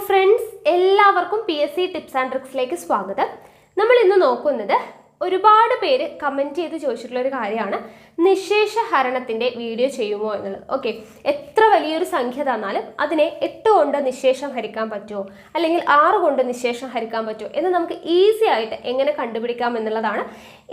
Friends എല്ലാവർക്കും PSC tips and ട്രിക്സിലേക്ക് സ്വാഗതം. നമ്മൾ ഇന്ന് നോക്കുന്നത് ഒരുപാട് പേര് കമന്റ് ചെയ്ത് ചോദിച്ചിട്ടുള്ള ഒരു കാര്യമാണ് നിശേഷ ഹരണത്തിന്റെ വീഡിയോ ചെയ്യുമോ എന്നുള്ളത്. ഓക്കെ, എത്ര വലിയൊരു സംഖ്യ തന്നാലും അതിനെ 8 കൊണ്ട് നിശേഷം ഹരിക്കാൻ പറ്റുമോ അല്ലെങ്കിൽ 6 കൊണ്ട് നിശേഷം ഹരിക്കാൻ പറ്റുമോ എന്ന് നമുക്ക് ഈസി ആയിട്ട് എങ്ങനെ കണ്ടുപിടിക്കാം എന്നുള്ളതാണ്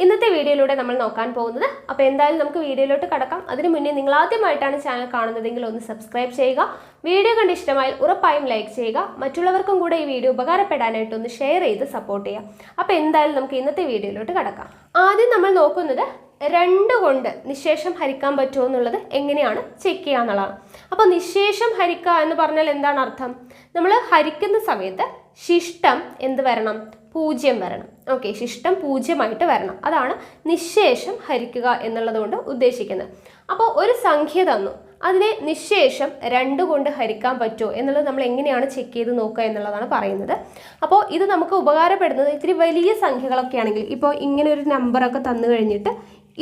ഇന്നത്തെ വീഡിയോയിലൂടെ നമ്മൾ നോക്കാൻ പോകുന്നത്. അപ്പോൾ എന്തായാലും നമുക്ക് വീഡിയോയിലോട്ട് കടക്കാം. അതിനു മുന്നേ നിങ്ങൾ ആദ്യമായിട്ടാണ് ചാനൽ കാണുന്നതെങ്കിൽ ഒന്ന് സബ്സ്ക്രൈബ് ചെയ്യുക. വീഡിയോ കണ്ട് ഇഷ്ടമായാൽ ഉറപ്പായും ലൈക്ക് ചെയ്യുക. മറ്റുള്ളവർക്കും കൂടെ ഈ വീഡിയോ ഉപകാരപ്പെടാനായിട്ട് ഒന്ന് ഷെയർ ചെയ്ത് സപ്പോർട്ട് ചെയ്യുക. അപ്പോൾ എന്തായാലും നമുക്ക് ഇന്നത്തെ വീഡിയോയിലോട്ട് കടക്കാം. ആദ്യം നമ്മൾ നോക്കുന്നത് 2 കൊണ്ട് നിശേഷം ഹരിക്കാൻ പറ്റുമോ എന്നുള്ളത് എങ്ങനെയാണ് ചെക്ക് ചെയ്യുക എന്നുള്ളതാണ്. അപ്പോൾ നിശേഷം ഹരിക്കുക എന്ന് പറഞ്ഞാൽ എന്താണ് അർത്ഥം? നമ്മൾ ഹരിക്കുന്ന സമയത്ത് ശിഷ്ടം എന്ത് വരണം? 0 വരണം. ഓക്കെ, ശിഷ്ടം 0 വരണം. അതാണ് നിശേഷം ഹരിക്കുക എന്നുള്ളത് കൊണ്ട് ഉദ്ദേശിക്കുന്നത്. അപ്പോൾ ഒരു സംഖ്യ തന്നു, അതിനെ നിശേഷം 2 കൊണ്ട് ഹരിക്കാൻ പറ്റുമോ എന്നുള്ളത് നമ്മൾ എങ്ങനെയാണ് ചെക്ക് ചെയ്ത് നോക്കുക എന്നുള്ളതാണ് പറയുന്നത്. അപ്പോൾ ഇത് നമുക്ക് ഉപകാരപ്പെടുന്നത് ഇത്തിരി വലിയ സംഖ്യകളൊക്കെ ആണെങ്കിൽ, ഇപ്പോൾ ഇങ്ങനെ ഒരു നമ്പറൊക്കെ തന്നു കഴിഞ്ഞിട്ട്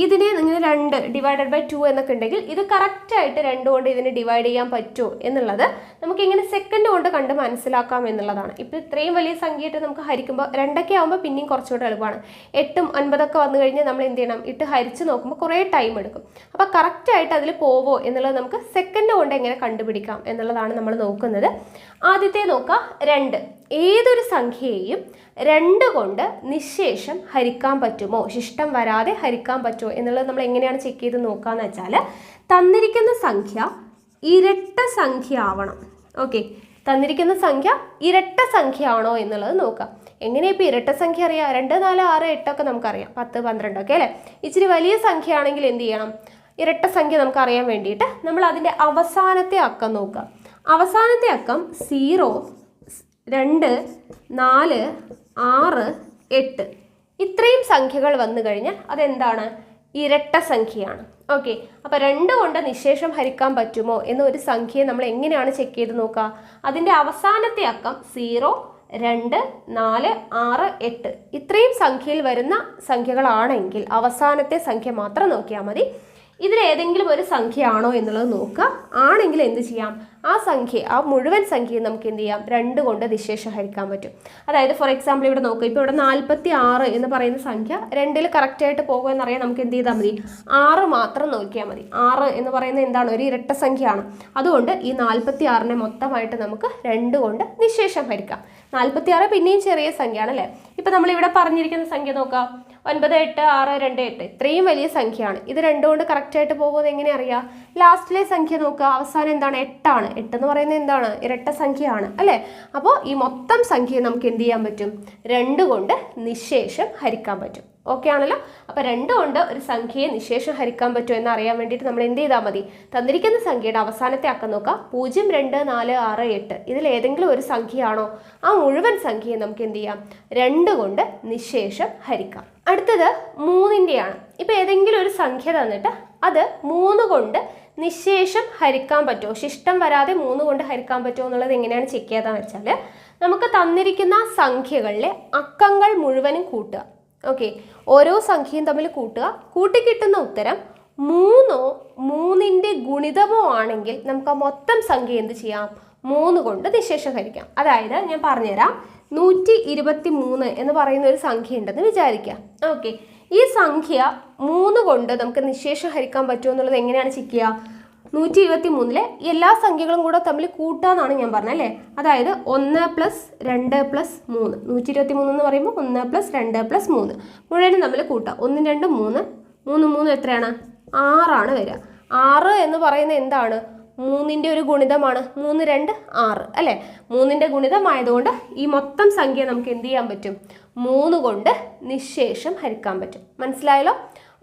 ഇതിനെ ഇങ്ങനെ 2 ഡിവൈഡഡ് ബൈ 2 എന്നൊക്കെ ഉണ്ടെങ്കിൽ ഇത് കറക്റ്റായിട്ട് 2 കൊണ്ട് ഇതിനെ ഡിവൈഡ് ചെയ്യാൻ പറ്റുമോ എന്നുള്ളത് നമുക്ക് ഇങ്ങനെ സെക്കൻഡ് കൊണ്ട് കണ്ട് മനസ്സിലാക്കാം എന്നുള്ളതാണ്. ഇപ്പോൾ ഇത്രയും വലിയ സംഖ്യയായിട്ട് നമുക്ക് ഹരിക്കുമ്പോൾ 2 ആകുമ്പോൾ പിന്നെയും കുറച്ചുകൂടെ എളുപ്പമാണ്. 8ഉം 9ഒക്കെ വന്നു കഴിഞ്ഞാൽ നമ്മൾ എന്ത് ചെയ്യണം? ഇട്ട് ഹരിച്ച് നോക്കുമ്പോൾ കുറേ ടൈം എടുക്കും. അപ്പോൾ കറക്റ്റായിട്ട് അതിൽ പോവോ എന്നുള്ളത് നമുക്ക് സെക്കൻഡ് കൊണ്ട് എങ്ങനെ കണ്ടുപിടിക്കാം എന്നുള്ളതാണ് നമ്മൾ നോക്കുന്നത്. ആദ്യത്തെ നോക്കാം, 2. ഏതൊരു സംഖ്യയെയും 2 കൊണ്ട് നിശേഷം ഹരിക്കാൻ പറ്റുമോ, ശിഷ്ടം വരാതെ ഹരിക്കാൻ പറ്റുമോ എന്നുള്ളത് നമ്മൾ എങ്ങനെയാണ് ചെക്ക് ചെയ്ത് നോക്കാന്ന് വെച്ചാൽ, തന്നിരിക്കുന്ന സംഖ്യ ഇരട്ട സംഖ്യ ആവണം. ഓക്കെ, തന്നിരിക്കുന്ന സംഖ്യ ഇരട്ട സംഖ്യ ആണോ എന്നുള്ളത് നോക്കാം. എങ്ങനെയാണ് ഇപ്പോൾ ഇരട്ട സംഖ്യ അറിയാം? 2, 4, 6, 8 ഒക്കെ നമുക്കറിയാം, 10, 12 ഒക്കെ അല്ലേ. ഇച്ചിരി വലിയ സംഖ്യ ആണെങ്കിൽ എന്ത് ചെയ്യണം? ഇരട്ട സംഖ്യ നമുക്ക് അറിയാൻ വേണ്ടിയിട്ട് നമ്മൾ അതിൻ്റെ അവസാനത്തെ അക്കം നോക്കാം. അവസാനത്തെ അക്കം 0, 2, 4, 6, 8 ഇത്രയും സംഖ്യകൾ വന്നു കഴിഞ്ഞാൽ അതെന്താണ്? ഇരട്ട സംഖ്യയാണ്. ഓക്കെ, അപ്പോൾ 2 കൊണ്ട് നിശേഷം ഹരിക്കാൻ പറ്റുമോ എന്നൊരു സംഖ്യയെ നമ്മൾ എങ്ങനെയാണ് ചെക്ക് ചെയ്ത് നോക്കുക? അതിൻ്റെ അവസാനത്തെ അക്കം 0, 2, 4, 6, 8 ഇത്രയും സംഖ്യയിൽ വരുന്ന സംഖ്യകളാണെങ്കിൽ അവസാനത്തെ സംഖ്യ മാത്രം നോക്കിയാൽ മതി. ഇതിലേതെങ്കിലും ഒരു സംഖ്യ ആണോ എന്നുള്ളത് നോക്കുക. ആണെങ്കിൽ എന്ത് ചെയ്യാം? ആ മുഴുവൻ സംഖ്യയും നമുക്ക് എന്ത് ചെയ്യാം? 2 കൊണ്ട് നിശേഷം ഹരിക്കാൻ പറ്റും. അതായത് ഫോർ എക്സാമ്പിൾ ഇവിടെ നോക്കുക, ഇപ്പോൾ ഇവിടെ 46 എന്ന് പറയുന്ന സംഖ്യ 2ൽ കറക്റ്റായിട്ട് പോകുമെന്നറിയാൻ നമുക്ക് എന്ത് ചെയ്താൽ മതി? 6 മാത്രം നോക്കിയാൽ മതി. 6 എന്ന് പറയുന്നത് എന്താണ്? ഒരു ഇരട്ട സംഖ്യയാണ്. അതുകൊണ്ട് ഈ 46നെ മൊത്തമായിട്ട് നമുക്ക് 2 കൊണ്ട് നിശേഷം ഹരിക്കാം. 46 പിന്നെയും ചെറിയ സംഖ്യയാണ് അല്ലേ. ഇപ്പം നമ്മളിവിടെ പറഞ്ഞിരിക്കുന്ന സംഖ്യ നോക്കാം, 9, 8, 6, 2, 8 ഇത്രയും വലിയ സംഖ്യയാണ്. ഇത് 2 കൊണ്ട് കറക്റ്റായിട്ട് പോകുന്നത് എങ്ങനെ അറിയാം? ലാസ്റ്റിലെ സംഖ്യ നോക്കുക, അവസാനം എന്താണ്? 8 ആണ്. 8 എന്ന് പറയുന്നത് എന്താണ്? ഇരട്ട സംഖ്യയാണ് അല്ലേ. അപ്പോൾ ഈ മൊത്തം സംഖ്യയെ നമുക്ക് എന്ത് ചെയ്യാൻ പറ്റും? 2 കൊണ്ട് നിശേഷം ഹരിക്കാൻ പറ്റും. ഓക്കെ ആണല്ലോ. അപ്പോൾ 2 കൊണ്ട് ഒരു സംഖ്യയെ നിശേഷം ഹരിക്കാൻ പറ്റുമോ എന്ന് അറിയാൻ വേണ്ടിയിട്ട് നമ്മൾ എന്ത് ചെയ്താൽ മതി? തന്നിരിക്കുന്ന സംഖ്യയുടെ അവസാനത്തെ അക്കം നോക്കാം, 0, 2, 4, 6, 8 ഇതിൽ ഏതെങ്കിലും ഒരു സംഖ്യയാണോ? ആ മുഴുവൻ സംഖ്യയെ നമുക്ക് എന്ത് ചെയ്യാം? 2 കൊണ്ട് നിശേഷം ഹരിക്കാം. അടുത്തത് 3ൻ്റെയാണ്. ഇപ്പോൾ ഏതെങ്കിലും ഒരു സംഖ്യ തന്നിട്ട് അത് 3 കൊണ്ട് നിശേഷം ഹരിക്കാൻ പറ്റുമോ, ശിഷ്ടം വരാതെ 3 കൊണ്ട് ഹരിക്കാൻ പറ്റുമോ എന്നുള്ളത് എങ്ങനെയാണ് ചെക്ക് ചെയ്യാന്ന് വെച്ചാൽ, നമുക്ക് തന്നിരിക്കുന്ന സംഖ്യകളിലെ അക്കങ്ങൾ മുഴുവനും കൂട്ടുക. ഓക്കെ, ഓരോ സംഖ്യയും തമ്മിൽ കൂട്ടുക. കൂട്ടിക്കിട്ടുന്ന ഉത്തരം 3ഓ 3ൻ്റെ ഗുണിതമോ ആണെങ്കിൽ നമുക്ക് ആ മൊത്തം സംഖ്യ എന്ത് ചെയ്യാം? 3 കൊണ്ട് നിശേഷം ഹരിക്കാം. അതായത് ഞാൻ പറഞ്ഞുതരാം, 123 എന്ന് പറയുന്ന ഒരു സംഖ്യ ഉണ്ടെന്ന് വിചാരിക്കാം. ഓക്കെ, ഈ സംഖ്യ 3 കൊണ്ട് നമുക്ക് നിശേഷം ഹരിക്കാൻ പറ്റുമോ എന്നുള്ളത് എങ്ങനെയാണ് ചെക്ക് ചെയ്യുക? 123ലെ എല്ലാ സംഖ്യകളും കൂടെ തമ്മിൽ കൂട്ടാന്നാണ് ഞാൻ പറഞ്ഞത് അല്ലേ. അതായത് 1 + 2 + 3 123 എന്ന് പറയുമ്പോൾ 1 + 2 + 3 മുഴുവനും തമ്മിൽ കൂട്ടാം. 1, 2, 3 3 3 എത്രയാണ്? 6 ആണ് വരിക. 6 എന്ന് പറയുന്നത് എന്താണ്? 3ൻ്റെ ഒരു ഗുണിതമാണ്. 3, 2, 6 അല്ലേ. 3ൻ്റെ ഗുണിതമായതുകൊണ്ട് ഈ മൊത്തം സംഖ്യ നമുക്ക് എന്ത് ചെയ്യാൻ പറ്റും? 3 കൊണ്ട് നിശേഷം ഹരിക്കാൻ പറ്റും. മനസ്സിലായല്ലോ?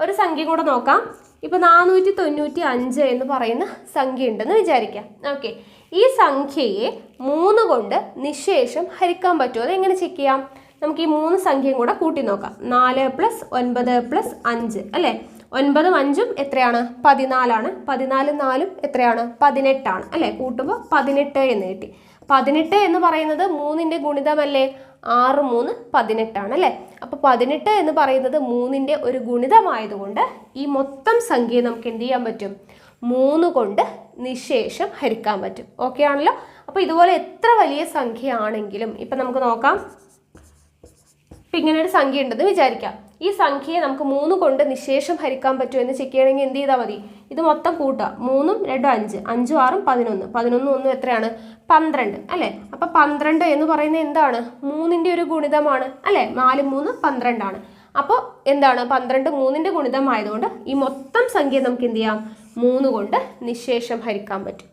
ഒരു സംഖ്യ കൂടെ നോക്കാം. ഇപ്പോൾ 495 എന്ന് പറയുന്ന സംഖ്യ ഉണ്ടെന്ന് വിചാരിക്കാം. ഓക്കെ, ഈ സംഖ്യയെ 3 കൊണ്ട് നിശേഷം ഹരിക്കാൻ പറ്റുമോ? അത് എങ്ങനെ ചെക്ക് ചെയ്യാം? നമുക്ക് ഈ 3 സംഖ്യയും കൂടെ കൂട്ടി നോക്കാം. 4 + 9 + 5 അല്ലേ. 9ഉം 5ഉം എത്രയാണ്? 14 ആണ്. 14ഉം 4ഉം എത്രയാണ്? 18 ആണ് അല്ലേ. കൂട്ടുമ്പോൾ 18 എന്ന് കിട്ടി. 18 എന്ന് പറയുന്നത് 3ൻ്റെ ഗുണിതമല്ലേ. 6, 3, 18 ആണ് അല്ലേ. അപ്പോൾ 18 എന്ന് പറയുന്നത് 3ൻ്റെ ഒരു ഗുണിതമായതുകൊണ്ട് ഈ മൊത്തം സംഖ്യയെ നമുക്ക് എന്ത് ചെയ്യാൻ പറ്റും? 3 കൊണ്ട് നിശേഷം ഹരിക്കാൻ പറ്റും. ഓക്കെ ആണല്ലോ. അപ്പോൾ ഇതുപോലെ എത്ര വലിയ സംഖ്യയാണെങ്കിലും ഇപ്പം നമുക്ക് നോക്കാം. ഇപ്പം ഇങ്ങനെ ഒരു സംഖ്യ ഉണ്ടെന്ന് വിചാരിക്കാം. ഈ സംഖ്യയെ നമുക്ക് 3 കൊണ്ട് നിശേഷം ഹരിക്കാൻ പറ്റുമോ എന്ന് ചെക്ക് ചെയ്യണമെങ്കിൽ എന്ത് ചെയ്താൽ മതി? ഇത് മൊത്തം കൂട്ടുക. 3 2 5, 5 6 11, 11 1 എത്രയാണ്? 12 അല്ലേ? അപ്പം 12 എന്ന് പറയുന്നത് എന്താണ്? 3ന്റെ ഒരു ഗുണിതമാണ് അല്ലേ? 4 3 12 ആണ്. അപ്പോൾ എന്താണ്? 12 3ന്റെ ഗുണിതമായതുകൊണ്ട് ഈ മൊത്തം സംഖ്യ നമുക്ക് എന്ത് ചെയ്യാം? 3 കൊണ്ട് നിശേഷം ഹരിക്കാൻ പറ്റും.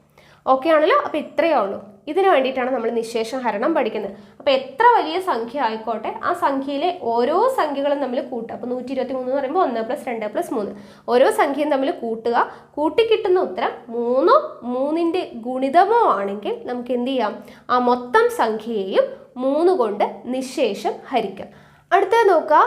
ഓക്കെ ആണല്ലോ? അപ്പോൾ ഇത്രയേ ഉള്ളൂ. ഇതിനു വേണ്ടിയിട്ടാണ് നമ്മൾ നിശേഷ ഹരണം പഠിക്കുന്നത്. അപ്പോൾ എത്ര വലിയ സംഖ്യ ആയിക്കോട്ടെ ആ സംഖ്യയിലെ ഓരോ സംഖ്യകളും തമ്മിൽ കൂട്ടുക. അപ്പോൾ 123 എന്ന് പറയുമ്പോൾ 1 + 2 + 3 ഓരോ സംഖ്യയും തമ്മിൽ കൂട്ടുക. കൂട്ടിക്കിട്ടുന്ന ഉത്തരം 3 3ന്റെ ഗുണിതമോ ആണെങ്കിൽ നമുക്ക് എന്ത് ചെയ്യാം? ആ മൊത്തം സംഖ്യയെയും 3 കൊണ്ട് നിശേഷം ഹരിക്കാം. അടുത്തത് നോക്കുക.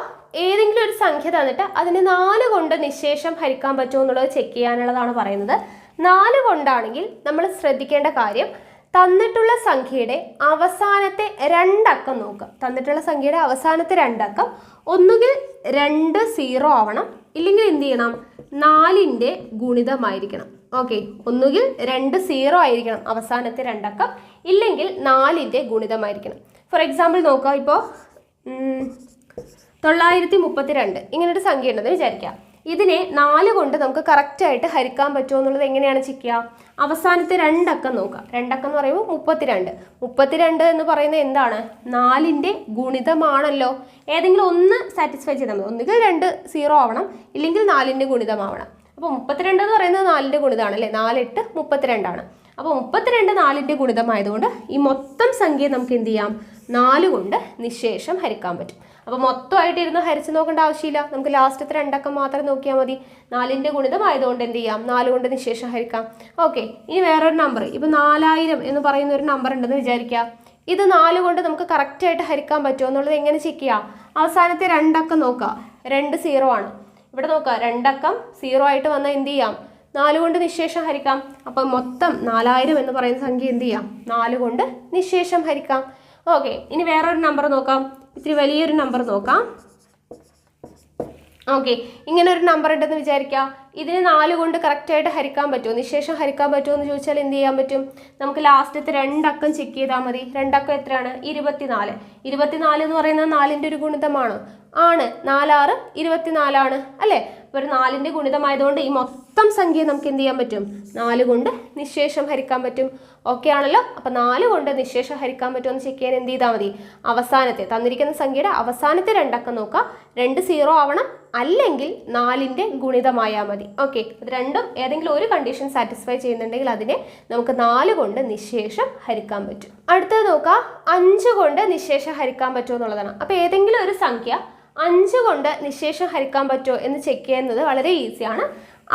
ഏതെങ്കിലും ഒരു സംഖ്യ തന്നിട്ട് അതിന് 4 കൊണ്ട് നിശേഷം ഹരിക്കാൻ പറ്റുമോ എന്നുള്ളത് ചെക്ക് ചെയ്യാനുള്ളതാണ് പറയുന്നത്. 4 കൊണ്ടാണെങ്കിൽ നമ്മൾ ശ്രദ്ധിക്കേണ്ട കാര്യം തന്നിട്ടുള്ള സംഖ്യയുടെ അവസാനത്തെ 2 അക്കം നോക്കുക. തന്നിട്ടുള്ള സംഖ്യയുടെ അവസാനത്തെ 2 അക്കം ഒന്നുകിൽ 2 0 ആവണം, ഇല്ലെങ്കിൽ എന്ത് ചെയ്യണം? 4ന്റെ ഗുണിതമായിരിക്കണം. ഓക്കെ, ഒന്നുകിൽ 2 0 ആയിരിക്കണം അവസാനത്തെ 2 അക്കം, ഇല്ലെങ്കിൽ 4ന്റെ ഗുണിതമായിരിക്കണം. ഫോർ എക്സാമ്പിൾ നോക്കുക. ഇപ്പോൾ 932 ഇങ്ങനൊരു സംഖ്യ ഉണ്ടെന്ന് വിചാരിക്കാം. ഇതിനെ 4 കൊണ്ട് നമുക്ക് കറക്റ്റായിട്ട് ഹരിക്കാൻ പറ്റുമോ എന്നുള്ളത് എങ്ങനെയാണ് ചെക്ക് ചെയ്യുക? അവസാനത്തെ 2 അക്കം നോക്കുക. 2 അക്കം എന്ന് പറയുമ്പോൾ 32 എന്ന് പറയുന്നത് എന്താണ്? 4ന്റെ ഗുണിതമാണല്ലോ. ഏതെങ്കിലും ഒന്ന് സാറ്റിസ്ഫൈ ചെയ്താൽ മതി. ഒന്നുകിൽ 2 0 ആവണം, ഇല്ലെങ്കിൽ 4ന്റെ ഗുണിതമാവണം. അപ്പോൾ 32 എന്ന് പറയുന്നത് 4ന്റെ ഗുണിതമാണ് അല്ലേ? 4 8 32 ആണ്. അപ്പോൾ 32 4ന്റെ ഗുണിതമായതുകൊണ്ട് ഈ മൊത്തം സംഖ്യ നമുക്ക് എന്ത് ചെയ്യാം? 4 കൊണ്ട് നിശേഷം ഹരിക്കാൻ പറ്റും. അപ്പോൾ മൊത്തമായിട്ട് ഇരുന്ന് ഹരിച്ച് നോക്കേണ്ട ആവശ്യമില്ല. നമുക്ക് ലാസ്റ്റത്തെ 2 അക്കം മാത്രം നോക്കിയാൽ മതി. 4ന്റെ ഗുണിതമായതുകൊണ്ട് എന്ത് ചെയ്യാം? 4 കൊണ്ട് നിശേഷം ഹരിക്കാം. ഓക്കെ, ഇനി വേറൊരു നമ്പർ. ഇപ്പോൾ 4000 എന്ന് പറയുന്ന ഒരു നമ്പർ ഉണ്ടെന്ന് വിചാരിക്കുക. ഇത് 4 കൊണ്ട് നമുക്ക് കറക്റ്റായിട്ട് ഹരിക്കാൻ പറ്റുമോ എന്നുള്ളത് എങ്ങനെ ചെക്ക് ചെയ്യാം? അവസാനത്തെ 2 അക്കം നോക്കുക. 2 0 ആണ്. ഇവിടെ നോക്കുക, 2 അക്കം 0 ആയിട്ട് വന്നാൽ എന്ത് ചെയ്യാം? 4 കൊണ്ട് നിശേഷം ഹരിക്കാം. അപ്പം മൊത്തം 4000 എന്ന് പറയുന്ന സംഖ്യ എന്ത് ചെയ്യാം? 4 കൊണ്ട് നിശേഷം ഹരിക്കാം. ഓക്കെ, ഇനി വേറൊരു നമ്പർ നോക്കാം. ഇത്തിരി വലിയൊരു നമ്പർ നോക്കാം. ഓക്കെ, ഇങ്ങനെ ഒരു നമ്പർ ഉണ്ടെന്ന് വിചാരിക്കാം. ഇതിന് 4 കൊണ്ട് കറക്റ്റായിട്ട് ഹരിക്കാൻ പറ്റുമോ? നിശേഷം ഹരിക്കാൻ പറ്റുമോ എന്ന് ചോദിച്ചാൽ എന്ത് ചെയ്യാൻ പറ്റും? നമുക്ക് ലാസ്റ്റത്തെ 2 അക്കം ചെക്ക് ചെയ്താൽ മതി. 2 അക്കം എത്രയാണ്? 24. 24 എന്ന് പറയുന്നത് 4ന്റെ ഒരു ഗുണിതമാണോ? ആണ്. 4 6 24 ആണ് അല്ലേ? അപ്പോൾ ഒരു 4ന്റെ ഗുണിതമായതുകൊണ്ട് ഈ മൊത്തം സംഖ്യ നമുക്ക് എന്ത് ചെയ്യാൻ പറ്റും? 4 കൊണ്ട് നിശേഷം ഹരിക്കാൻ പറ്റും. ഓക്കെ ആണല്ലോ? അപ്പോൾ 4 കൊണ്ട് നിശേഷം ഹരിക്കാൻ പറ്റുമോ എന്ന് ചെക്ക് ചെയ്യാൻ എന്ത് ചെയ്താൽ മതി? അവസാനത്തെ തന്നിരിക്കുന്ന സംഖ്യയുടെ അവസാനത്തെ 2 അക്കം നോക്കുക. 2 0 ആവണം, അല്ലെങ്കിൽ 4ന്റെ ഗുണിതമായാൽ മതി. ഓക്കെ, അത് രണ്ടും ഏതെങ്കിലും ഒരു കണ്ടീഷൻ സാറ്റിസ്ഫൈ ചെയ്യുന്നുണ്ടെങ്കിൽ അതിനെ നമുക്ക് 4 കൊണ്ട് നിശേഷം ഹരിക്കാൻ പറ്റും. അടുത്തത് നോക്കുക. 5 കൊണ്ട് നിശേഷം ഹരിക്കാൻ പറ്റുമോ എന്നുള്ളതാണ്. അപ്പോൾ ഏതെങ്കിലും ഒരു സംഖ്യ 5 കൊണ്ട് നിശേഷം ഹരിക്കാൻ പറ്റുമോ എന്ന് ചെക്ക് ചെയ്യുന്നത് വളരെ ഈസിയാണ്.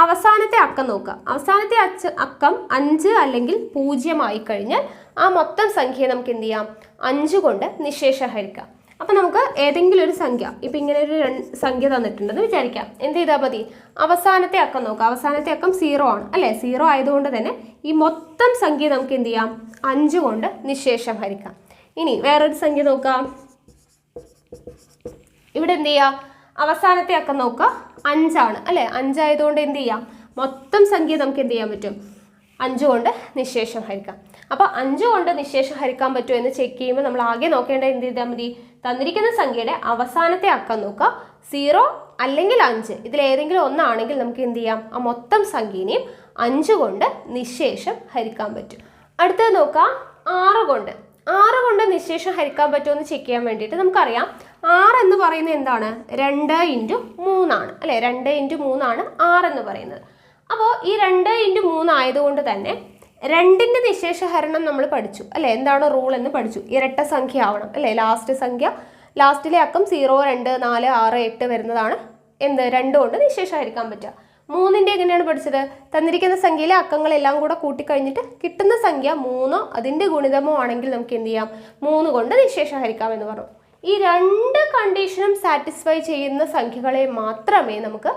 അവസാനത്തെ അക്കം നോക്കുക. അവസാനത്തെ അക്കം 5 അല്ലെങ്കിൽ 0 ആയി കഴിഞ്ഞാൽ ആ മൊത്തം സംഖ്യയെ നമുക്ക് എന്ത് ചെയ്യാം? 5 കൊണ്ട് നിശേഷം ഹരിക്കാം. അപ്പം നമുക്ക് ഏതെങ്കിലും ഒരു സംഖ്യ, ഇപ്പം ഇങ്ങനെ ഒരു സംഖ്യ തന്നിട്ടുണ്ടെന്ന് വിചാരിക്കാം. എന്ത് ചെയ്താൽ മതി? അവസാനത്തെ അക്കം നോക്കുക. അവസാനത്തെ അക്കം 0 ആണ് അല്ലേ? 0 ആയതുകൊണ്ട് തന്നെ ഈ മൊത്തം സംഖ്യ നമുക്ക് എന്ത് ചെയ്യാം? 5 കൊണ്ട് നിശേഷം ഹരിക്കാം. ഇനി വേറൊരു സംഖ്യ നോക്കാം. ഇവിടെ എന്ത് ചെയ്യുക? അവസാനത്തെ അക്കം നോക്കുക. 5 ആണ് അല്ലേ? 5 ആയതുകൊണ്ട് എന്ത് ചെയ്യാം? മൊത്തം സംഖ്യ നമുക്ക് എന്ത് ചെയ്യാൻ പറ്റും? 5 കൊണ്ട് നിശേഷം ഹരിക്കാം. അപ്പോൾ 5 കൊണ്ട് നിശേഷം ഹരിക്കാൻ പറ്റുമോ എന്ന് ചെക്ക് ചെയ്യുമ്പോൾ നമ്മൾ ആകെ നോക്കേണ്ടത് എന്ത് ചെയ്താൽ മതി? തന്നിരിക്കുന്ന സംഖ്യയുടെ അവസാനത്തെ അക്കം നോക്കുക. 0 അല്ലെങ്കിൽ 5 ഇതിലേതെങ്കിലും ഒന്നാണെങ്കിൽ നമുക്ക് എന്ത് ചെയ്യാം? ആ മൊത്തം സംഖ്യനെയും 5 കൊണ്ട് നിശേഷം ഹരിക്കാൻ പറ്റും. അടുത്തത് നോക്കുക. 6 കൊണ്ട് നിശേഷം ഹരിക്കാൻ പറ്റുമോ എന്ന് ചെക്ക് ചെയ്യാൻ വേണ്ടിയിട്ട് നമുക്കറിയാം 6 എന്ന് പറയുന്നത് എന്താണ്? 2 × 3 ആണ് അല്ലേ? 2 × 3 ആണ് 6 എന്ന് പറയുന്നത്. അപ്പോൾ ഈ 2 × 3 ആയതുകൊണ്ട് തന്നെ 2ന്റെ നിശേഷ ഹരണം നമ്മൾ പഠിച്ചു അല്ലേ? എന്താണ് റൂൾ എന്ന് പഠിച്ചു. ഇരട്ട സംഖ്യ ആവണം അല്ലേ? ലാസ്റ്റിലെ അക്കം 0 2 4 6 8 വരുന്നതാണ് എന്ത്? 2 കൊണ്ട് നിശേഷം ഹരിക്കാൻ പറ്റുക. 3ന്റെ എങ്ങനെയാണ് പഠിച്ചത്? തന്നിരിക്കുന്ന സംഖ്യയിലെ അക്കങ്ങളെല്ലാം കൂടെ കൂട്ടിക്കഴിഞ്ഞിട്ട് കിട്ടുന്ന സംഖ്യ 3 അതിൻ്റെ ഗുണിതമോ ആണെങ്കിൽ നമുക്ക് എന്ത് ചെയ്യാം? 3 കൊണ്ട് നിശേഷം ഹരിക്കാം എന്ന് പറഞ്ഞു. ഈ 2 കണ്ടീഷനും സാറ്റിസ്ഫൈ ചെയ്യുന്ന സംഖ്യകളെ മാത്രമേ നമുക്ക്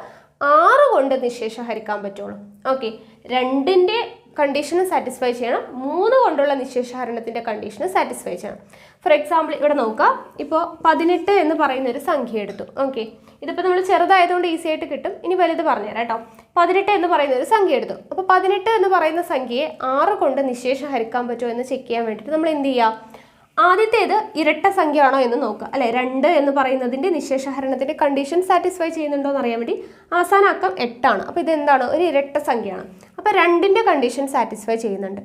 6 കൊണ്ട് നിശേഷം ഹരിക്കാൻ പറ്റുള്ളൂ. ഓക്കെ, 2ന്റെ കണ്ടീഷനും സാറ്റിസ്ഫൈ ചെയ്യണം, 3 കൊണ്ടുള്ള നിശേഷഹരണത്തിൻ്റെ കണ്ടീഷനും സാറ്റിസ്ഫൈ ചെയ്യണം. ഫോർ എക്സാമ്പിൾ ഇവിടെ നോക്കാം. ഇപ്പോൾ 18 എന്ന് പറയുന്ന ഒരു സംഖ്യ എടുത്തു. ഓക്കെ, ഇതിപ്പോൾ നമ്മൾ ചെറുതായതുകൊണ്ട് ഈസി ആയിട്ട് കിട്ടും. ഇനി വലുത് പറഞ്ഞുതരാം കേട്ടോ. 18 എന്ന് പറയുന്ന ഒരു സംഖ്യ എടുത്തു. അപ്പോൾ 18 എന്ന് പറയുന്ന സംഖ്യയെ 6 കൊണ്ട് നിശേഷം ഹരിക്കാൻ പറ്റുമോ എന്ന് ചെക്ക് ചെയ്യാൻ വേണ്ടിയിട്ട് നമ്മൾ എന്ത് ചെയ്യുക? ആദ്യത്തേത് ഇരട്ട സംഖ്യ ആണോ എന്ന് നോക്കുക, അല്ലെ? 2 എന്ന് പറയുന്നതിൻ്റെ നിശേഷഹരണത്തിൻ്റെ കണ്ടീഷൻ സാറ്റിസ്ഫൈ ചെയ്യുന്നുണ്ടോ എന്ന് അറിയാൻ വേണ്ടി അവസാന അക്കം 8 ആണ്. അപ്പോൾ ഇതെന്താണ്? ഒരു ഇരട്ട സംഖ്യയാണ്. അപ്പോൾ 2ൻ്റെ കണ്ടീഷൻ സാറ്റിസ്ഫൈ ചെയ്യുന്നുണ്ട്.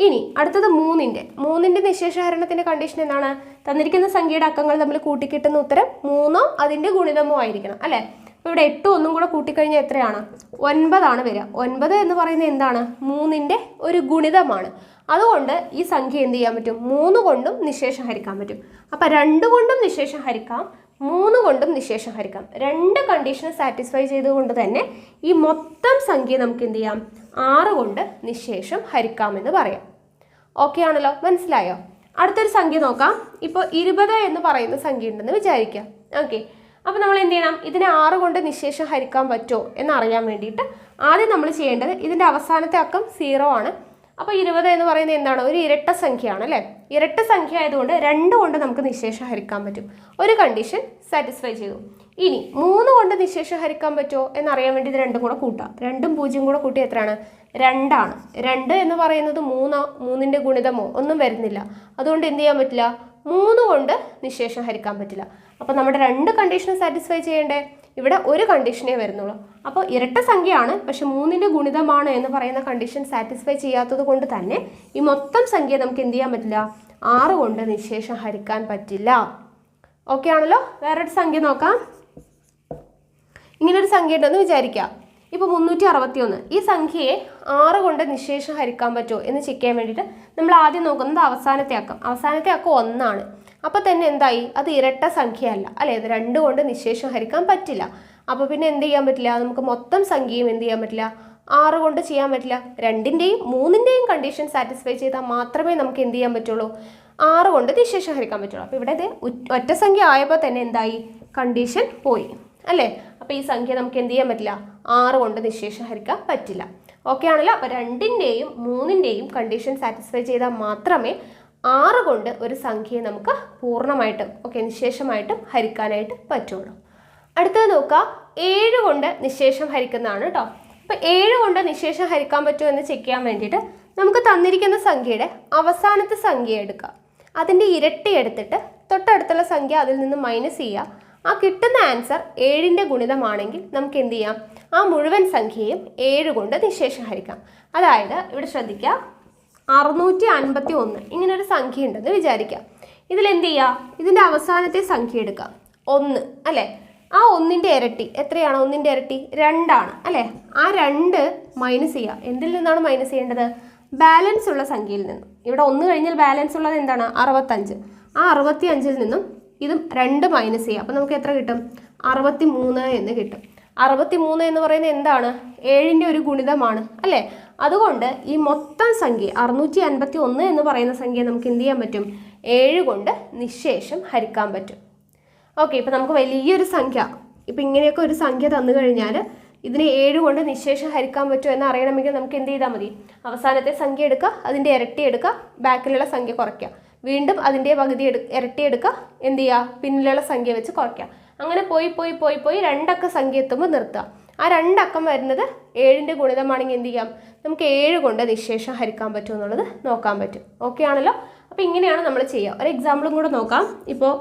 ഇനി അടുത്തത് 3ൻ്റെ നിശേഷഹരണത്തിൻ്റെ കണ്ടീഷൻ എന്താണ്? തന്നിരിക്കുന്ന സംഖ്യയുടെ അക്കങ്ങൾ തമ്മിൽ കൂട്ടിക്കിട്ടുന്ന ഉത്തരം 3 അതിൻ്റെ ഗുണിതമോ ആയിരിക്കണം, അല്ലേ? അപ്പോൾ ഇവിടെ 8 ഒന്നും കൂടെ കൂട്ടിക്കഴിഞ്ഞാൽ എത്രയാണ്? 9 ആണ് വരിക. 9 എന്ന് പറയുന്നത് എന്താണ്? 3ൻ്റെ ഒരു ഗുണിതമാണ്. അതുകൊണ്ട് ഈ സംഖ്യ എന്ത് ചെയ്യാൻ പറ്റും? 3 കൊണ്ടും നിശേഷം ഹരിക്കാൻ പറ്റും. അപ്പം 2 കൊണ്ടും നിശേഷം ഹരിക്കാം, 3 കൊണ്ടും നിശേഷം ഹരിക്കാം. 2 കണ്ടീഷൻ സാറ്റിസ്ഫൈ ചെയ്തുകൊണ്ട് തന്നെ ഈ മൊത്തം സംഖ്യ നമുക്ക് എന്ത് ചെയ്യാം? 6 കൊണ്ട് നിശേഷം ഹരിക്കാമെന്ന് പറയാം. ഓക്കെ ആണല്ലോ? മനസ്സിലായോ? അടുത്തൊരു സംഖ്യ നോക്കാം. ഇപ്പോൾ 20 എന്ന് പറയുന്ന സംഖ്യ ഉണ്ടെന്ന് വിചാരിക്കാം. ഓക്കെ, അപ്പോൾ നമ്മൾ എന്ത് ചെയ്യണം? ഇതിനെ 6 കൊണ്ട് നിശേഷം ഹരിക്കാൻ പറ്റുമോ എന്നറിയാൻ വേണ്ടിയിട്ട് ആദ്യം നമ്മൾ ചെയ്യേണ്ടത്, ഇതിൻ്റെ അവസാനത്തെ അക്കം 0 ആണ്. അപ്പോൾ 20 എന്ന് പറയുന്നത് എന്താണ്? ഒരു ഇരട്ട സംഖ്യയാണ്, അല്ലേ? ഇരട്ട സംഖ്യ ആയതുകൊണ്ട് 2 കൊണ്ട് നമുക്ക് നിശേഷം ഹരിക്കാൻ പറ്റും. ഒരു കണ്ടീഷൻ സാറ്റിസ്ഫൈ ചെയ്തു. ഇനി 3 കൊണ്ട് നിശേഷം ഹരിക്കാൻ പറ്റുമോ എന്നറിയാൻ വേണ്ടി ഇത് 2 കൂടെ കൂട്ടാം. 2ഉം 0 കൂടെ കൂട്ടി എത്രയാണ്? 2 ആണ്. 2 എന്ന് പറയുന്നത് 3ൻ്റെ ഗുണിതമോ ഒന്നും വരുന്നില്ല. അതുകൊണ്ട് എന്ത് ചെയ്യാൻ പറ്റില്ല? 3 കൊണ്ട് നിശേഷം ഹരിക്കാൻ പറ്റില്ല. അപ്പോൾ നമ്മുടെ 2 കണ്ടീഷനും സാറ്റിസ്ഫൈ ചെയ്യേണ്ടേ? ഇവിടെ ഒരു കണ്ടീഷനേ വരുന്നുള്ളൂ. അപ്പോൾ ഇരട്ട സംഖ്യയാണ്, പക്ഷെ 3ൻ്റെ ഗുണിതമാണ് എന്ന് പറയുന്ന കണ്ടീഷൻ സാറ്റിസ്ഫൈ ചെയ്യാത്തത് കൊണ്ട് തന്നെ ഈ മൊത്തം സംഖ്യ നമുക്ക് എന്ത് ചെയ്യാൻ പറ്റില്ല? 6 കൊണ്ട് നിശേഷം ഹരിക്കാൻ പറ്റില്ല. ഓക്കെ ആണല്ലോ? വേറൊരു സംഖ്യ നോക്കാം. ഇങ്ങനൊരു സംഖ്യ ഉണ്ടെന്ന് വിചാരിക്കാം. ഇപ്പോൾ 361. ഈ സംഖ്യയെ 6 കൊണ്ട് നിശേഷം ഹരിക്കാൻ പറ്റുമോ എന്ന് ചെക്ക് ചെയ്യാൻ വേണ്ടിയിട്ട് നമ്മൾ ആദ്യം നോക്കുന്നത് അവസാനത്തെ അക്കം. അവസാനത്തെ അക്കം 1 ആണ്. അപ്പോൾ തന്നെ എന്തായി? അത് ഇരട്ട സംഖ്യയല്ല, അല്ലേ? ഇത് 2 കൊണ്ട് നിശേഷം ഹരിക്കാൻ പറ്റില്ല. അപ്പോൾ പിന്നെ എന്ത് ചെയ്യാൻ പറ്റില്ല? നമുക്ക് മൊത്തം സംഖ്യയും എന്ത് ചെയ്യാൻ പറ്റില്ല? 6 കൊണ്ട് ചെയ്യാൻ പറ്റില്ല. 2ൻ്റെയും 3ൻ്റെയും കണ്ടീഷൻ സാറ്റിസ്ഫൈ ചെയ്താൽ മാത്രമേ നമുക്ക് എന്ത് ചെയ്യാൻ പറ്റുള്ളൂ? 6 കൊണ്ട് നിശേഷം ഹരിക്കാൻ പറ്റുള്ളൂ. അപ്പോൾ ഇവിടെ ഇത് ഒറ്റ സംഖ്യ ആയപ്പോൾ തന്നെ എന്തായി? കണ്ടീഷൻ പോയി, അല്ലേ? അപ്പോൾ ഈ സംഖ്യ നമുക്ക് എന്ത് ചെയ്യാൻ പറ്റില്ല? 6 കൊണ്ട് നിശേഷം ഹരിക്കാൻ പറ്റില്ല. ഓക്കെ ആണല്ലോ? അപ്പോൾ 2ൻ്റെയും 3ൻ്റെയും കണ്ടീഷൻ സാറ്റിസ്ഫൈ ചെയ്താൽ മാത്രമേ 6 കൊണ്ട് ഒരു സംഖ്യയെ നമുക്ക് പൂർണ്ണമായിട്ടും നിശേഷമായിട്ടും ഹരിക്കാനായിട്ട് പറ്റുള്ളൂ. അടുത്തത് നോക്കുക. 7 കൊണ്ട് നിശേഷം ഹരിക്കുന്നതാണ് കേട്ടോ. അപ്പോൾ 7 കൊണ്ട് നിശേഷം ഹരിക്കാൻ പറ്റുമോ എന്ന് ചെക്ക് ചെയ്യാൻ വേണ്ടിയിട്ട് നമുക്ക് തന്നിരിക്കുന്ന സംഖ്യയുടെ അവസാനത്തെ സംഖ്യ എടുക്കുക. അതിൻ്റെ ഇരട്ടി എടുത്തിട്ട് തൊട്ടടുത്തുള്ള സംഖ്യ അതിൽ നിന്ന് മൈനസ് ചെയ്യുക. ആ കിട്ടുന്ന ആൻസർ 7ൻ്റെ ഗുണിതമാണെങ്കിൽ നമുക്ക് എന്ത് ചെയ്യാം? ആ മുഴുവൻ സംഖ്യയും 7 കൊണ്ട് നിശേഷം ഹരിക്കാം. അതായത് ഇവിടെ ശ്രദ്ധിക്കുക, 651 ഇങ്ങനൊരു സംഖ്യ ഉണ്ടെന്ന് വിചാരിക്കാം. ഇതിലെന്ത് ചെയ്യുക? ഇതിൻ്റെ അവസാനത്തെ സംഖ്യ എടുക്കാം, 1, അല്ലേ? ആ 1ൻ്റെ ഇരട്ടി എത്രയാണ്? 1ൻ്റെ ഇരട്ടി 2 ആണ്, അല്ലേ? ആ 2 മൈനസ് ചെയ്യുക. എന്തിൽ നിന്നാണ് മൈനസ് ചെയ്യേണ്ടത്? ബാലൻസ് ഉള്ള സംഖ്യയിൽ നിന്നും. ഇവിടെ 1 കഴിഞ്ഞാൽ ബാലൻസ് ഉള്ളത് എന്താണ്? 65. ആ 65ൽ നിന്നും ഇതും 2 മൈനസ് ചെയ്യുക. അപ്പോൾ നമുക്ക് എത്ര കിട്ടും? 63 എന്ന് കിട്ടും. 63 എന്ന് പറയുന്നത് എന്താണ്? 7ൻ്റെ ഒരു ഗുണിതമാണ്, അല്ലേ? അതുകൊണ്ട് ഈ മൊത്തം സംഖ്യ 651 എന്ന് പറയുന്ന സംഖ്യ നമുക്ക് എന്ത് ചെയ്യാൻ പറ്റും? 7 കൊണ്ട് നിശേഷം ഹരിക്കാൻ പറ്റും. ഓക്കെ, ഇപ്പോൾ നമുക്ക് വലിയൊരു സംഖ്യ, ഇപ്പോൾ ഇങ്ങനെയൊക്കെ ഒരു സംഖ്യ തന്നു കഴിഞ്ഞാൽ ഇതിനെ 7 കൊണ്ട് നിശേഷം ഹരിക്കാൻ പറ്റുമോ എന്ന് അറിയണമെങ്കിൽ നമുക്ക് എന്ത് ചെയ്താൽ മതി? അവസാനത്തെ സംഖ്യ എടുക്കുക, അതിൻ്റെ ഇരട്ടി എടുക്കുക, ബാക്കിലുള്ള സംഖ്യ കുറയ്ക്കുക, വീണ്ടും അതിൻ്റെ പകുതി ഇരട്ടി എടുക്കുക, എന്ത് ചെയ്യുക? പിന്നിലുള്ള സംഖ്യ വെച്ച് കുറയ്ക്കുക. അങ്ങനെ പോയി 2 അക്ക സംഖ്യ എത്തുമ്പോൾ നിർത്തുക. ആ 2 അക്കം വരുന്നത് 7ൻ്റെ ഗുണിതമാണെങ്കിൽ എന്ത് ചെയ്യാം? നമുക്ക് 7 കൊണ്ട് നിശേഷം ഹരിക്കാൻ പറ്റുമോ എന്നുള്ളത് നോക്കാൻ പറ്റും. ഓക്കെ ആണല്ലോ? അപ്പോൾ ഇങ്ങനെയാണ് നമ്മൾ ചെയ്യുക. ഒരു എക്സാമ്പിളും കൂടെ നോക്കാം. ഇപ്പോൾ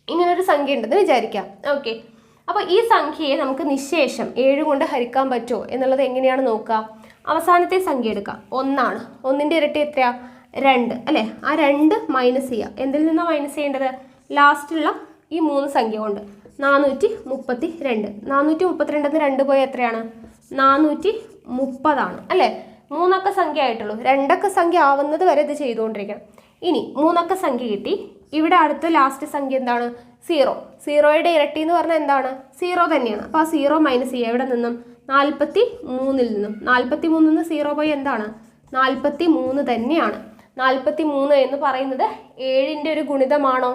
ഇങ്ങനൊരു സംഖ്യ ഉണ്ടെന്ന് വിചാരിക്കാം. ഓക്കെ, അപ്പോൾ ഈ സംഖ്യയെ നമുക്ക് നിശേഷം 7 കൊണ്ട് ഹരിക്കാൻ പറ്റുമോ എന്നുള്ളത് എങ്ങനെയാണ് നോക്കുക? അവസാനത്തെ സംഖ്യ എടുക്കുക, 1 ആണ്. 1ൻ്റെ ഇരട്ടി എത്രയാ? 2, അല്ലേ? ആ 2 മൈനസ് ചെയ്യുക. എന്തിൽ നിന്നാണ് മൈനസ് ചെയ്യേണ്ടത്? ലാസ്റ്റുള്ള ഈ 3 സംഖ്യ കൊണ്ട്. 432. 432 2 പോയി എത്രയാണ്? 430 ആണ്, അല്ലേ? 3 അക്ക സംഖ്യ ആയിട്ടുള്ളൂ. 2 അക്ക സംഖ്യ ആവുന്നത് വരെ ഇത് ചെയ്തുകൊണ്ടിരിക്കണം. ഇനി 3 അക്ക സംഖ്യ കിട്ടി. ഇവിടെ അടുത്ത ലാസ്റ്റ് സംഖ്യ എന്താണ്? 0. 0യുടെ ഇരട്ടി എന്ന് പറഞ്ഞാൽ എന്താണ്? 0 തന്നെയാണ്. അപ്പോൾ ആ 0 മൈനസ് ചെയ്യുക. എവിടെ നിന്നും? 43ൽ നിന്നും. 43ൽ നിന്ന് 0 പോയി എന്താണ്? 43 തന്നെയാണ്. 43 എന്ന് പറയുന്നത് 7ൻ്റെ ഒരു ഗുണിതമാണോ?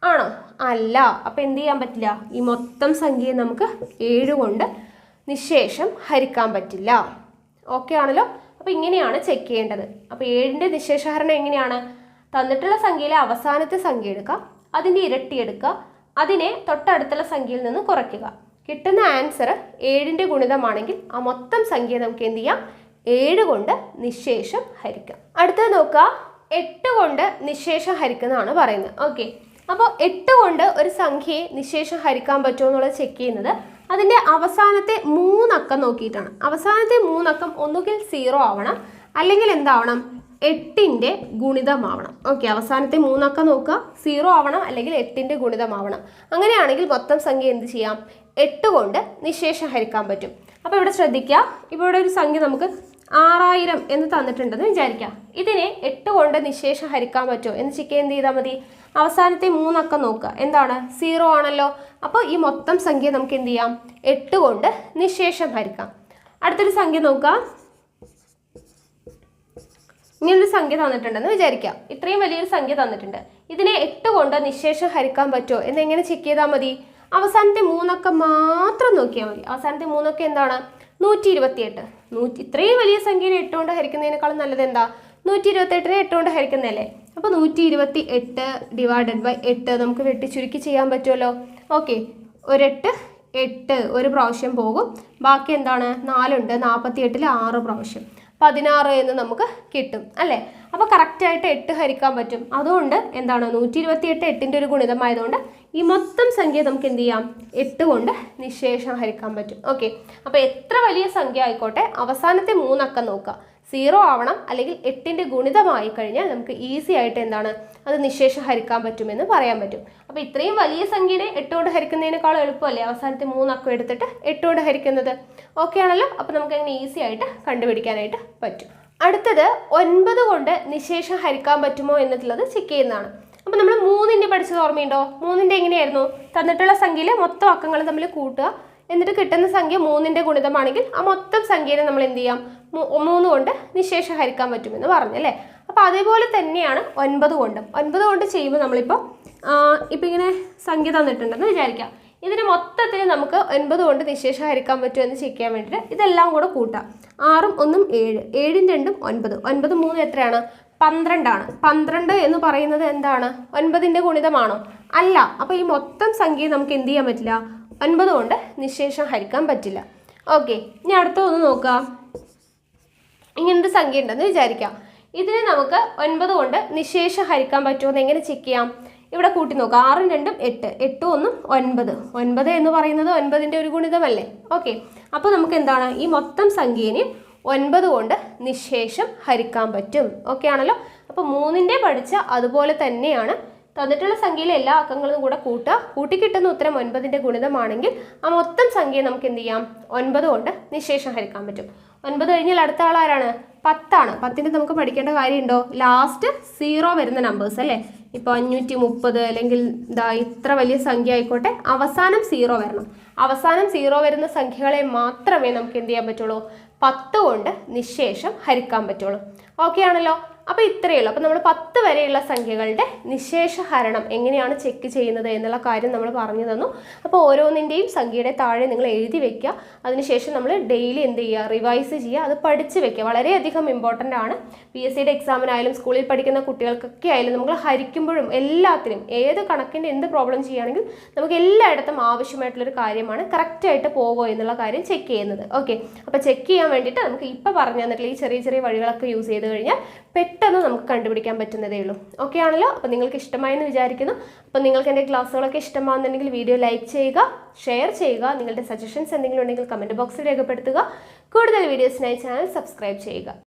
ആണോ? അല്ല. അപ്പോൾ എന്ത് ചെയ്യാൻ പറ്റില്ല? ഈ മൊത്തം സംഖ്യയെ നമുക്ക് 7 കൊണ്ട് നിശേഷം ഹരിക്കാൻ പറ്റില്ല. ഓക്കെ ആണല്ലോ? അപ്പോൾ ഇങ്ങനെയാണ് ചെക്ക് ചെയ്യേണ്ടത്. അപ്പോൾ 7ന്റെ നിശേഷഹരണം എങ്ങനെയാണ്? തന്നിട്ടുള്ള സംഖ്യയിലെ അവസാനത്തെ സംഖ്യ എടുക്കുക, അതിൻ്റെ ഇരട്ടി എടുക്കുക, അതിനെ തൊട്ടടുത്തുള്ള സംഖ്യയിൽ നിന്ന് കുറയ്ക്കുക. കിട്ടുന്ന ആൻസർ 7ന്റെ ഗുണിതമാണെങ്കിൽ ആ മൊത്തം സംഖ്യ നമുക്ക് എന്ത് ചെയ്യാം? 7 കൊണ്ട് നിശേഷം ഹരിക്കാം. അടുത്തത് നോക്കുക, 8 കൊണ്ട് നിശേഷം ഹരിക്കുന്നതാണ് പറയുന്നത്. ഓക്കെ, അപ്പോൾ 8 കൊണ്ട് ഒരു സംഖ്യയെ നിശേഷം ഹരിക്കാൻ പറ്റുമോ എന്നുള്ളത് ചെക്ക് ചെയ്യുന്നത് അതിൻ്റെ അവസാനത്തെ 3 അക്കം നോക്കിയിട്ടാണ്. അവസാനത്തെ 3 അക്കം ഒന്നുകിൽ 0 ആവണം, അല്ലെങ്കിൽ എന്താവണം? 8ന്റെ ഗുണിതമാവണം. ഓക്കെ, അവസാനത്തെ 3 അക്കം നോക്കുക, 0 ആവണം അല്ലെങ്കിൽ 8ന്റെ ഗുണിതമാവണം. അങ്ങനെയാണെങ്കിൽ മൊത്തം സംഖ്യ എന്ത് ചെയ്യാം? 8 കൊണ്ട് നിശേഷം ഹരിക്കാൻ പറ്റും. അപ്പോൾ ഇവിടെ ശ്രദ്ധിക്കുക, ഇവിടെ ഒരു സംഖ്യ നമുക്ക് 6000 എന്ന് തന്നിട്ടുണ്ടെന്ന് വിചാരിക്കാം. ഇതിനെ 8 കൊണ്ട് നിശേഷം ഹരിക്കാൻ പറ്റുമോ എന്ന് ചെക്ക് എന്ത് ചെയ്താൽ മതി? അവസാനത്തെ 3 അക്കം നോക്കുക, എന്താണ്? 0 ആണല്ലോ. അപ്പോൾ ഈ മൊത്തം സംഖ്യ നമുക്ക് എന്ത് ചെയ്യാം? 8 കൊണ്ട് നിശേഷം ഹരിക്കാം. അടുത്തൊരു സംഖ്യ നോക്കുക, ഇങ്ങനൊരു സംഖ്യ തന്നിട്ടുണ്ടെന്ന് വിചാരിക്കാം. ഇത്രയും വലിയൊരു സംഖ്യ തന്നിട്ടുണ്ട്. ഇതിനെ 8 കൊണ്ട് നിശേഷം ഹരിക്കാൻ പറ്റുമോ എന്നെങ്ങനെ ചെക്ക് ചെയ്താൽ മതി? അവസാനത്തെ 3 അക്കം മാത്രം നോക്കിയാൽ മതി. അവസാനത്തെ 3 അക്കം എന്താണ്? 128. ഇത്രയും വലിയ സംഖ്യയെ 8 കൊണ്ട് ഹരിക്കുന്നതിനേക്കാളും നല്ലത് എന്താ? 128നെ 8 കൊണ്ട് ഹരിക്കുന്നതല്ലേ. അപ്പോൾ 128 ഡിവൈഡഡ് ബൈ 8 നമുക്ക് വെട്ടി ചുരുക്കി ചെയ്യാൻ പറ്റുമല്ലോ. ഓക്കെ, 8 ഒരു പ്രാവശ്യം പോകും, ബാക്കി എന്താണ്? 4 ഉണ്ട്, 48ൽ 6 പ്രാവശ്യം 16 എന്ന് നമുക്ക് കിട്ടും അല്ലേ. അപ്പോൾ കറക്റ്റായിട്ട് 8 ഹരിക്കാൻ പറ്റും. അതുകൊണ്ട് എന്താണ്? 128 8ന്റെ ഒരു ഗുണിതമായതുകൊണ്ട് ഈ മൊത്തം സംഖ്യ നമുക്ക് എന്ത് ചെയ്യാം? 8 കൊണ്ട് നിശേഷം ഹരിക്കാൻ പറ്റും. ഓക്കെ, അപ്പോൾ എത്ര വലിയ സംഖ്യ ആയിക്കോട്ടെ അവസാനത്തെ 3 അക്കം നോക്കുക, 0 ആവണം അല്ലെങ്കിൽ 8ന്റെ ഗുണിതമായി കഴിഞ്ഞാൽ നമുക്ക് ഈസി ആയിട്ട് എന്താണ്? അത് നിശേഷം ഹരിക്കാൻ പറ്റുമെന്ന് പറയാൻ പറ്റും. അപ്പോൾ ഇത്രയും വലിയ സംഖ്യയെ 8 കൊണ്ട് ഹരിക്കുന്നതിനേക്കാളും എളുപ്പമല്ലേ അവസാനത്തെ 3 അക്കം എടുത്തിട്ട് 8 കൊണ്ട് ഹരിക്കുന്നത്? ഓക്കെ ആണല്ലോ. അപ്പോൾ നമുക്ക് അങ്ങനെ ഈസി ആയിട്ട് കണ്ടുപിടിക്കാനായിട്ട് പറ്റും. അടുത്തത് 9 കൊണ്ട് നിശേഷം ഹരിക്കാൻ പറ്റുമോ എന്നുള്ളത് ചെക്ക് ചെയ്യുന്നതാണ്. അപ്പോൾ നമ്മൾ 3ന്റെ പഠിച്ചത് ഓർമ്മയുണ്ടോ? 3ന്റെ എങ്ങനെയായിരുന്നു? തന്നിട്ടുള്ള സംഖ്യയിലെ മൊത്തം അക്കങ്ങൾ തമ്മിൽ കൂട്ടുക, എന്നിട്ട് കിട്ടുന്ന സംഖ്യ 3ന്റെ ഗുണിതമാണെങ്കിൽ ആ മൊത്തം സംഖ്യയെ നമ്മൾ എന്ത് ചെയ്യാം? 3 കൊണ്ട് നിശേഷം ഹരിക്കാൻ പറ്റുമെന്ന് പറഞ്ഞല്ലേ. അപ്പോൾ അതേപോലെ തന്നെയാണ് 9 കൊണ്ടും. 9 കൊണ്ട് ചെയ്യുമ്പോൾ നമ്മളിപ്പോൾ ഇങ്ങനെ സംഖ്യ തന്നിട്ടുണ്ടെന്ന് വിചാരിക്കാം. ഇതിന് മൊത്തത്തിൽ നമുക്ക് 9 കൊണ്ട് നിശേഷം ഹരിക്കാൻ പറ്റുമോ എന്ന് ചെക്ക് ചെയ്യാൻ വേണ്ടിയിട്ട് ഇതെല്ലാം കൂടെ കൂട്ടാം. 6ഉം 1ഉം 7, 7ഉം 2ഉം 9, 9 3 എത്രയാണ്? 12 ആണ്. 12 എന്ന് പറയുന്നത് എന്താണ്? 9ന്റെ ഗുണിതമാണോ? അല്ല. അപ്പോൾ ഈ മൊത്തം സംഖ്യയെ നമുക്ക് എന്ത് ചെയ്യാൻ പറ്റില്ല? 9 കൊണ്ട് നിശേഷം ഹരിക്കാൻ പറ്റില്ല. ഓക്കെ, ഇനി അടുത്തൊന്ന് നോക്കുക. ഇങ്ങനൊരു സംഖ്യ ഉണ്ടെന്ന് വിചാരിക്കാം. ഇതിനെ നമുക്ക് 9 കൊണ്ട് നിശേഷം ഹരിക്കാൻ പറ്റുമോ എന്ന് എങ്ങനെ ചെക്ക് ചെയ്യാം? ഇവിടെ കൂട്ടി നോക്കുക. 6ഉം 2ഉം 8, 8ഉം 1ഉം 9. 9 എന്ന് പറയുന്നത് 9ന്റെ ഒരു ഗുണിതമല്ലേ. ഓക്കെ, അപ്പോൾ നമുക്ക് എന്താണ്? ഈ മൊത്തം സംഖ്യയെ 9 കൊണ്ട് നിശേഷം ഹരിക്കാൻ പറ്റും. ഓക്കെ ആണല്ലോ. അപ്പോൾ 3ന്റെ പഠിച്ച അതുപോലെ തന്നെയാണ്. തന്നിട്ടുള്ള സംഖ്യയിലെ എല്ലാ അക്കങ്ങളും കൂടെ കൂട്ടുക, കൂട്ടി കിട്ടുന്ന ഉത്തരം 9ന്റെ ഗുണിതമാണെങ്കിൽ ആ മൊത്തം സംഖ്യയെ നമുക്ക് എന്ത് ചെയ്യാം? 9 കൊണ്ട് നിശേഷം ഹരിക്കാൻ പറ്റും. 9 കഴിഞ്ഞാൽ അടുത്ത ആൾ ആരാണ്? 10 ആണ്. 10ന്റെ നമുക്ക് പഠിക്കേണ്ട കാര്യമുണ്ടോ? ലാസ്റ്റ് 0 വരുന്ന നമ്പേഴ്സ് അല്ലേ. ഇപ്പോൾ 530 അല്ലെങ്കിൽ ഇത്ര വലിയ സംഖ്യ ആയിക്കോട്ടെ, അവസാനം 0 വരണം. അവസാനം 0 വരുന്ന സംഖ്യകളെ മാത്രമേ നമുക്ക് എന്ത് ചെയ്യാൻ പറ്റുള്ളൂ? 10 കൊണ്ട് നിശേഷം ഹരിക്കാൻ പറ്റുള്ളൂ. ഓക്കെ ആണല്ലോ. അപ്പോൾ ഇത്രയേ ഉള്ളൂ. അപ്പോൾ നമ്മൾ 10 വരെയുള്ള സംഖ്യകളുടെ നിശേഷ ഹരണം എങ്ങനെയാണ് ചെക്ക് ചെയ്യുന്നത് എന്നുള്ള കാര്യം നമ്മൾ പറഞ്ഞു തന്നു. അപ്പോൾ ഓരോന്നിൻ്റെയും സംഖ്യയുടെ താഴെ നിങ്ങൾ എഴുതി വെക്കുക. അതിനുശേഷം നമ്മൾ ഡെയിലി എന്ത് ചെയ്യുക? റിവൈസ് ചെയ്യുക, അത് പഠിച്ച് വെക്കുക. വളരെയധികം ഇമ്പോർട്ടൻ്റ് ആണ്. PSCയുടെ എക്സാമിനായാലും സ്കൂളിൽ പഠിക്കുന്ന കുട്ടികൾക്കൊക്കെ ആയാലും നമ്മൾ ഹരിക്കുമ്പോഴും എല്ലാത്തിനും ഏത് കണക്കിൻ്റെ എന്ത് പ്രോബ്ലം ചെയ്യുകയാണെങ്കിൽ നമുക്ക് എല്ലായിടത്തും ആവശ്യമായിട്ടുള്ളൊരു കാര്യമാണ് കറക്റ്റായിട്ട് പോവോ എന്നുള്ള കാര്യം ചെക്ക് ചെയ്യുന്നത്. ഓക്കെ, അപ്പോൾ ചെക്ക് ചെയ്യാൻ വേണ്ടിയിട്ട് നമുക്ക് ഇപ്പോൾ പറഞ്ഞു തന്നിട്ടുള്ള ഈ ചെറിയ ചെറിയ വഴികളൊക്കെ യൂസ് ചെയ്ത് കഴിഞ്ഞാൽ പെട്ടെന്ന് നമുക്ക് കണ്ടുപിടിക്കാൻ പറ്റുന്നതേ ഉള്ളൂ. ഓക്കെ ആണല്ലോ. അപ്പോൾ നിങ്ങൾക്ക് ഇഷ്ടമായെന്ന് വിചാരിക്കുന്നു. അപ്പോൾ നിങ്ങൾക്ക് എൻ്റെ ക്ലാസ്സുകളൊക്കെ ഇഷ്ടമാകുന്നുണ്ടെങ്കിൽ വീഡിയോ ലൈക്ക് ചെയ്യുക, ഷെയർ ചെയ്യുക. നിങ്ങളുടെ സജഷൻസ് എന്തെങ്കിലും ഉണ്ടെങ്കിൽ കമൻറ്റ് ബോക്സിൽ രേഖപ്പെടുത്തുക. കൂടുതൽ വീഡിയോസിനായി ചാനൽ സബ്സ്ക്രൈബ് ചെയ്യുക.